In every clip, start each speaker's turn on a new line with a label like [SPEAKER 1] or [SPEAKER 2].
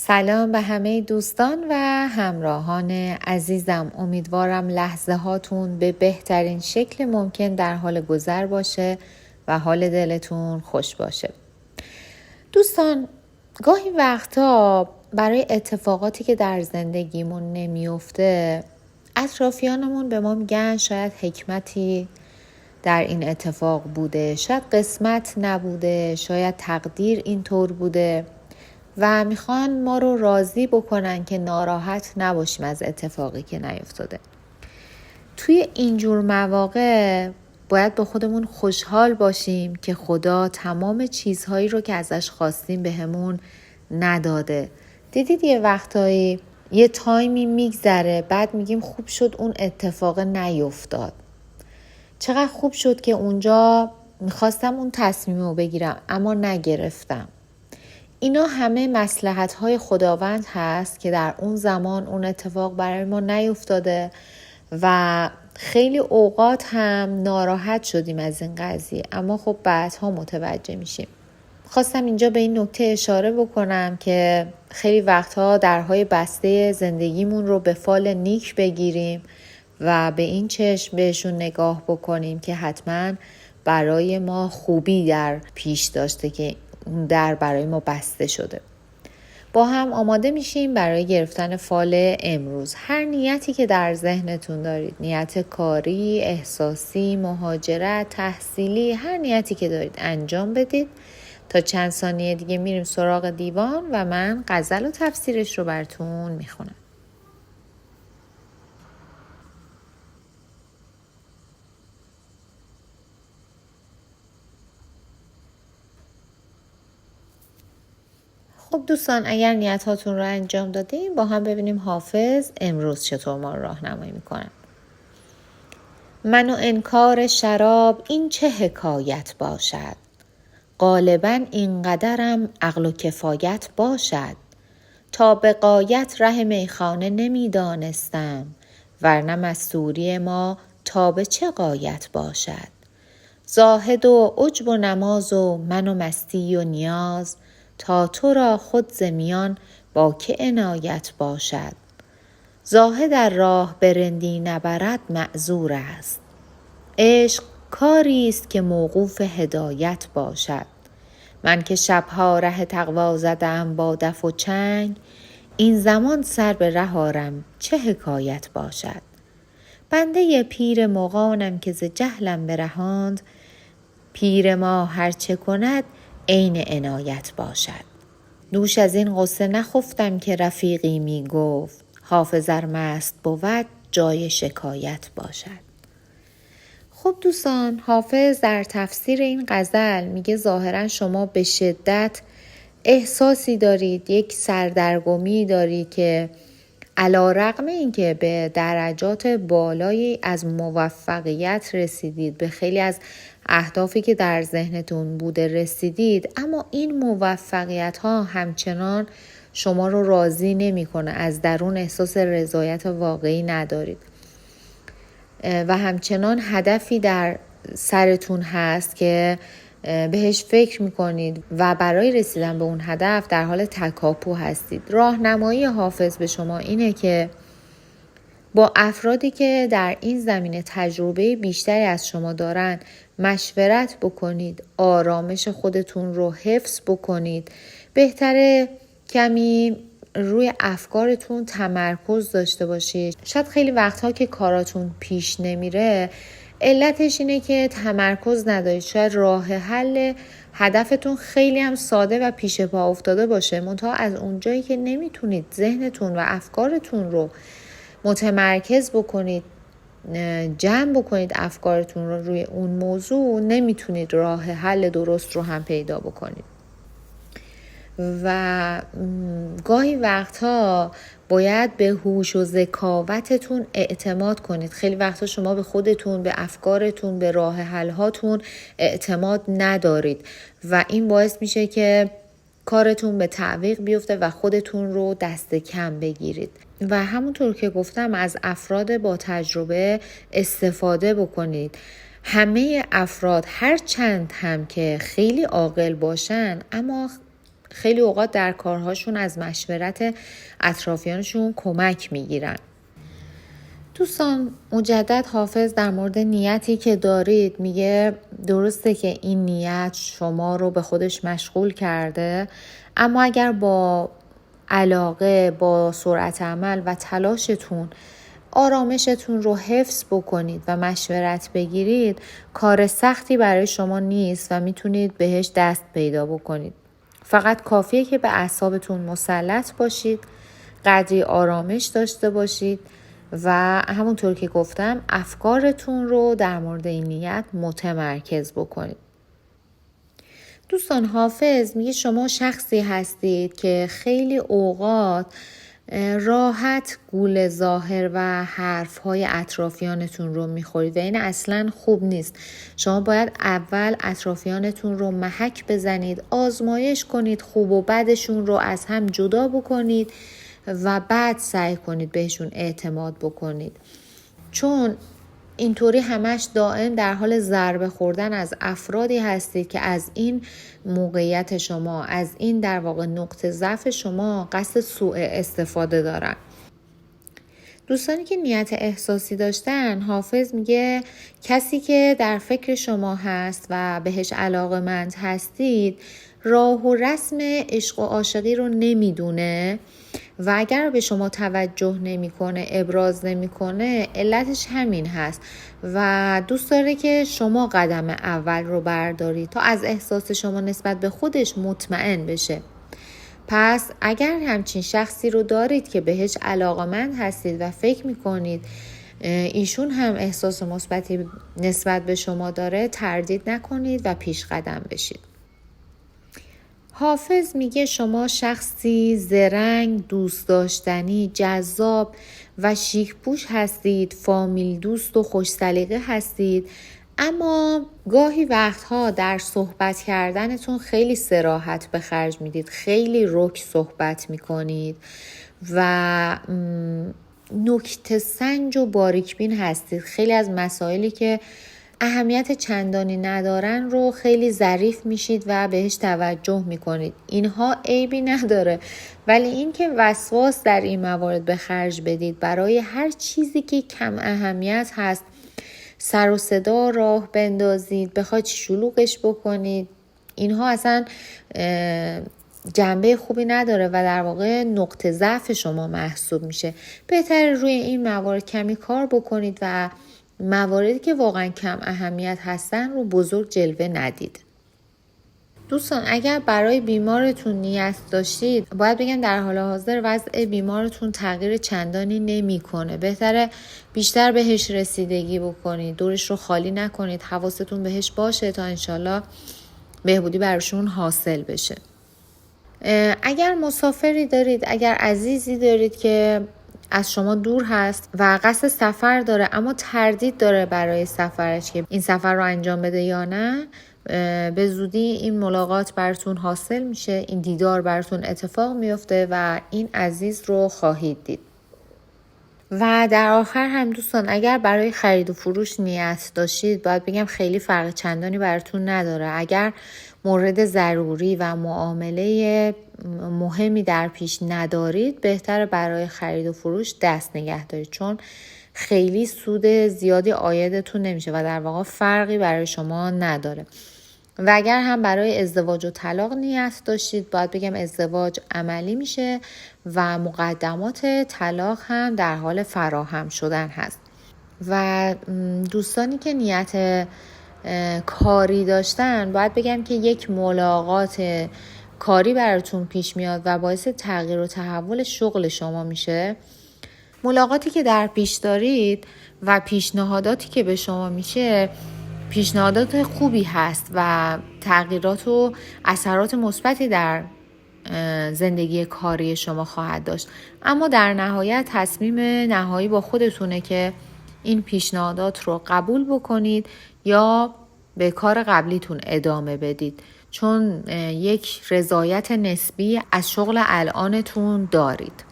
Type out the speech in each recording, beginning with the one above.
[SPEAKER 1] سلام به همه دوستان و همراهان عزیزم. امیدوارم لحظه هاتون به بهترین شکل ممکن در حال گذر باشه و حال دلتون خوش باشه. دوستان، گاهی وقتا برای اتفاقاتی که در زندگیمون نمیفته اطرافیانمون به ما میگن شاید حکمتی در این اتفاق بوده، شاید قسمت نبوده، شاید تقدیر اینطور بوده و میخوان ما رو راضی بکنن که ناراحت نباشیم از اتفاقی که نیفتاده. توی اینجور مواقع باید به خودمون خوشحال باشیم که خدا تمام چیزهایی رو که ازش خواستیم بهمون نداده. دیدید یه وقتایی یه تایمی میگذره بعد میگیم خوب شد اون اتفاق نیفتاد، چقدر خوب شد که اونجا میخواستم اون تصمیم رو بگیرم اما نگرفتم. اینا همه مصلحت‌های خداوند هست که در اون زمان اون اتفاق برای ما نیفتاده و خیلی اوقات هم ناراحت شدیم از این قضیه، اما خب بعدها متوجه میشیم. خواستم اینجا به این نکته اشاره بکنم که خیلی وقتها درهای بسته زندگیمون رو به فال نیک بگیریم و به این چشم بهشون نگاه بکنیم که حتما برای ما خوبی در پیش داشته که در برای ما بسته شده. با هم آماده میشیم برای گرفتن فال امروز. هر نیتی که در ذهنتون دارید، نیت کاری، احساسی، مهاجرت، تحصیلی، هر نیتی که دارید انجام بدید. تا چند ثانیه دیگه میریم سراغ دیوان و من غزل و تفسیرش رو براتون میخونم. خب دوستان، اگر نیت هاتون رو انجام دادیم با هم ببینیم حافظ امروز چطور ما رو راهنمایی میکنن. من و انکار شراب این چه حکایت باشد، غالباً اینقدرم عقل و کفایت باشد. تا به غایت ره میخانه نمیدانستم، ورنه مستوری ما تا به چه غایت باشد. زاهد و عجب و نماز و من و مستی و نیاز، تا تو را خود ز میان با که عنایت باشد. زاهد در راه به رندی نبرد معذور است، عشق کاری است که موقوف هدایت باشد. من که شبها ره تقوا زدم با دف و چنگ، این زمان سر به ره آرم چه حکایت باشد. بنده پیر مغانم که ز جهلم برهاند، پیر ما هر چه کند عین عنایت باشد. دوش از این غصه نخفتم که رفیقی می گفت، حافظ ار مست بود جای شکایت باشد. خب دوستان، حافظ در تفسیر این غزل میگه ظاهرا شما به شدت احساسی دارید، یک سردرگمی دارید که علی‌رغم اینکه به درجات بالایی از موفقیت رسیدید، به خیلی از اهدافی که در ذهنتون بوده رسیدید، اما این موفقیت ها همچنان شما رو راضی نمی کنه. از درون احساس رضایت واقعی ندارید و همچنان هدفی در سرتون هست که بهش فکر میکنید و برای رسیدن به اون هدف در حال تکاپو هستید. راهنمایی حافظ به شما اینه که با افرادی که در این زمینه تجربه بیشتری از شما دارن مشورت بکنید، آرامش خودتون رو حفظ بکنید. بهتره کمی روی افکارتون تمرکز داشته باشید. شاید خیلی وقتها که کاراتون پیش نمیره علتش اینه که تمرکز ندارید. شاید راه حل هدفتون خیلی هم ساده و پیش پا افتاده باشه، منتها از اونجایی که نمیتونید ذهنتون و افکارتون رو متمرکز بکنید، جمع بکنید افکارتون رو روی اون موضوع، نمیتونید راه حل درست رو هم پیدا بکنید. و گاهی وقتها باید به هوش و ذکاوتتون اعتماد کنید. خیلی وقتا شما به خودتون، به افکارتون، به راه حل هاتون اعتماد ندارید و این باعث میشه که کارتون به تعویق بیفته و خودتون رو دست کم بگیرید. و همونطور که گفتم از افراد با تجربه استفاده بکنید. همه افراد هر چند هم که خیلی عاقل باشن اما خیلی اوقات در کارهاشون از مشورت اطرافیانشون کمک میگیرن. دوستان، مجدد حافظ در مورد نیتی که دارید میگه درسته که این نیت شما رو به خودش مشغول کرده، اما اگر با علاقه، با سرعت عمل و تلاشتون آرامشتون رو حفظ بکنید و مشورت بگیرید، کار سختی برای شما نیست و میتونید بهش دست پیدا بکنید. فقط کافیه که به اعصابتون مسلط باشید، قدری آرامش داشته باشید و همونطور که گفتم افکارتون رو در مورد این نیت متمرکز بکنید. دوستان، حافظ میگه شما شخصی هستید که خیلی اوقات راحت گول ظاهر و حرفهای اطرافیانتون رو میخورید و این اصلا خوب نیست. شما باید اول اطرافیانتون رو محک بزنید، آزمایش کنید، خوب و بدشون رو از هم جدا بکنید و بعد سعی کنید بهشون اعتماد بکنید. چون اینطوری همش دائم در حال ضربه خوردن از افرادی هستید که از این موقعیت شما، از این در واقع نقطه ضعف شما قصد سوء استفاده دارن. دوستانی که نیت احساسی داشتن، حافظ میگه کسی که در فکر شما هست و بهش علاقه‌مند هستید راه و رسم عشق و عاشقی رو نمیدونه و اگر به شما توجه نمیکنه، ابراز نمیکنه، علتش همین هست و دوست داره که شما قدم اول رو بردارید تا از احساس شما نسبت به خودش مطمئن بشه. پس اگر همچین شخصی رو دارید که بهش علاقه‌مند هستید و فکر میکنید ایشون هم احساس مثبتی نسبت به شما داره، تردید نکنید و پیش قدم بشید. حافظ میگه شما شخصی زرنگ، دوست داشتنی، جذاب و شیک پوش هستید، فامیل دوست و خوش سلیقه هستید، اما گاهی وقتها در صحبت کردنتون خیلی صراحت به خرج میدید، خیلی رک صحبت میکنید و نکته سنج و باریک بین هستید. خیلی از مسائلی که اهمیت چندانی ندارن رو خیلی ظریف میشید و بهش توجه میکنید. اینها عیبی نداره، ولی این که وسواس در این موارد به خرج بدید، برای هر چیزی که کم اهمیت هست سر و صدا راه بندازید، بخواید شلوغش بکنید، اینها اصلا جنبه خوبی نداره و در واقع نقطه ضعف شما محسوب میشه. بهتره روی این موارد کمی کار بکنید و مواردی که واقعا کم اهمیت هستن رو بزرگ جلوه ندید. دوستان، اگر برای بیمارتون نیت داشتید، باید بگم در حال حاضر وضع بیمارتون تغییر چندانی نمی‌کنه. بهتره بیشتر بهش رسیدگی بکنید، دورش رو خالی نکنید، حواستون بهش باشه تا انشالله بهبودی براشون حاصل بشه. اگر مسافری دارید، اگر عزیزی دارید که از شما دور هست و قصد سفر داره اما تردید داره برای سفرش که این سفر رو انجام بده یا نه، به زودی این ملاقات براتون حاصل میشه، این دیدار براتون اتفاق میفته و این عزیز رو خواهید دید. و در آخر هم دوستان، اگر برای خرید و فروش نیت داشتید، باید بگم خیلی فرق چندانی براتون نداره. اگر مورد ضروری و معامله مهمی در پیش ندارید، بهتره برای خرید و فروش دست نگه دارید، چون خیلی سود زیادی عایدتون نمیشه و در واقع فرقی برای شما نداره. و اگر هم برای ازدواج و طلاق نیت داشتید، باید بگم ازدواج عملی میشه و مقدمات طلاق هم در حال فراهم شدن هست. و دوستانی که نیت کاری داشتن، باید بگم که یک ملاقات کاری براتون پیش میاد و باعث تغییر و تحول شغل شما میشه. ملاقاتی که در پیش دارید و پیشنهاداتی که به شما میشه پیشنهادات خوبی هست و تغییرات و اثرات مثبتی در زندگی کاری شما خواهد داشت، اما در نهایت تصمیم نهایی با خودتونه که این پیشنهادات رو قبول بکنید یا به کار قبلیتون ادامه بدید، چون یک رضایت نسبی از شغل الانتون دارید.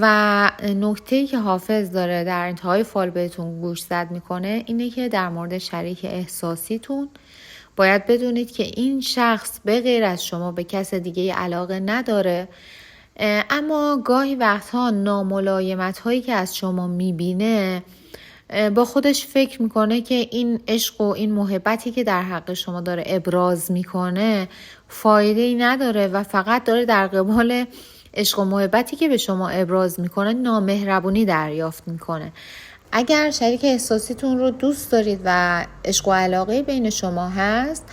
[SPEAKER 1] و نکته‌ای که حافظ داره در انتهای فال بهتون گوش زد میکنه اینه که در مورد شریک احساسیتون باید بدونید که این شخص به غیر از شما به کس دیگه علاقه نداره، اما گاهی وقتها ناملایمت هایی که از شما میبینه با خودش فکر میکنه که این عشق و این محبتی که در حق شما داره ابراز میکنه فایده‌ای نداره و فقط داره در قبال عشق و محبتی که به شما ابراز میکنه نامهربونی دریافت میکنه. اگر شریک احساسیتون رو دوست دارید و عشق و علاقه بین شما هست،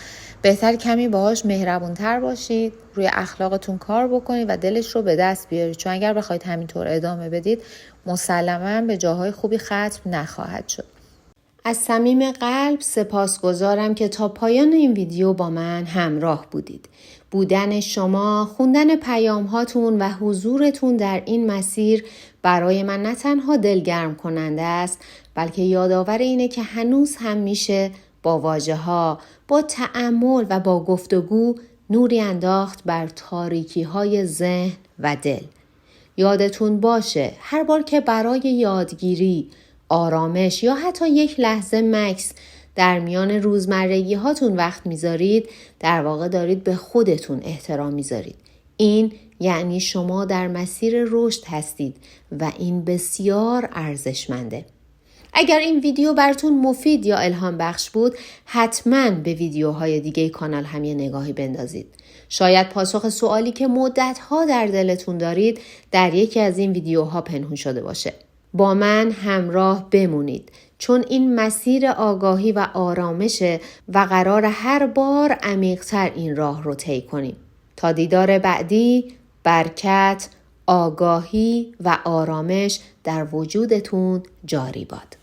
[SPEAKER 1] بهتر کمی باهاش مهربونتر باشید، روی اخلاقتون کار بکنید و دلش رو به دست بیارید، چون اگر بخواید همینطور ادامه بدید مسلماً به جاهای خوبی ختم نخواهد شد. از صمیم قلب سپاسگزارم که تا پایان این ویدیو با من همراه بودید. بودن شما، خوندن پیام هاتون و حضورتون در این مسیر برای من نه تنها دلگرم کننده است، بلکه یادآور اینه که هنوز هم میشه با واژه ها، با تأمل و با گفتگو نوری انداخت بر تاریکی های ذهن و دل. یادتون باشه هر بار که برای یادگیری، آرامش یا حتی یک لحظه مکث در میان روزمرگی هاتون وقت میذارید، در واقع دارید به خودتون احترام میذارید. این یعنی شما در مسیر رشد هستید و این بسیار ارزشمنده. اگر این ویدیو براتون مفید یا الهام بخش بود، حتما به ویدیوهای دیگه کانال هم یه نگاهی بندازید. شاید پاسخ سوالی که مدت‌ها در دلتون دارید در یکی از این ویدیوها پنهون شده باشه. با من همراه بمونید، چون این مسیر آگاهی و آرامشه و قرار هر بار عمیق‌تر این راه رو طی کنیم. تا دیدار بعدی، برکت، آگاهی و آرامش در وجودتون جاری باد.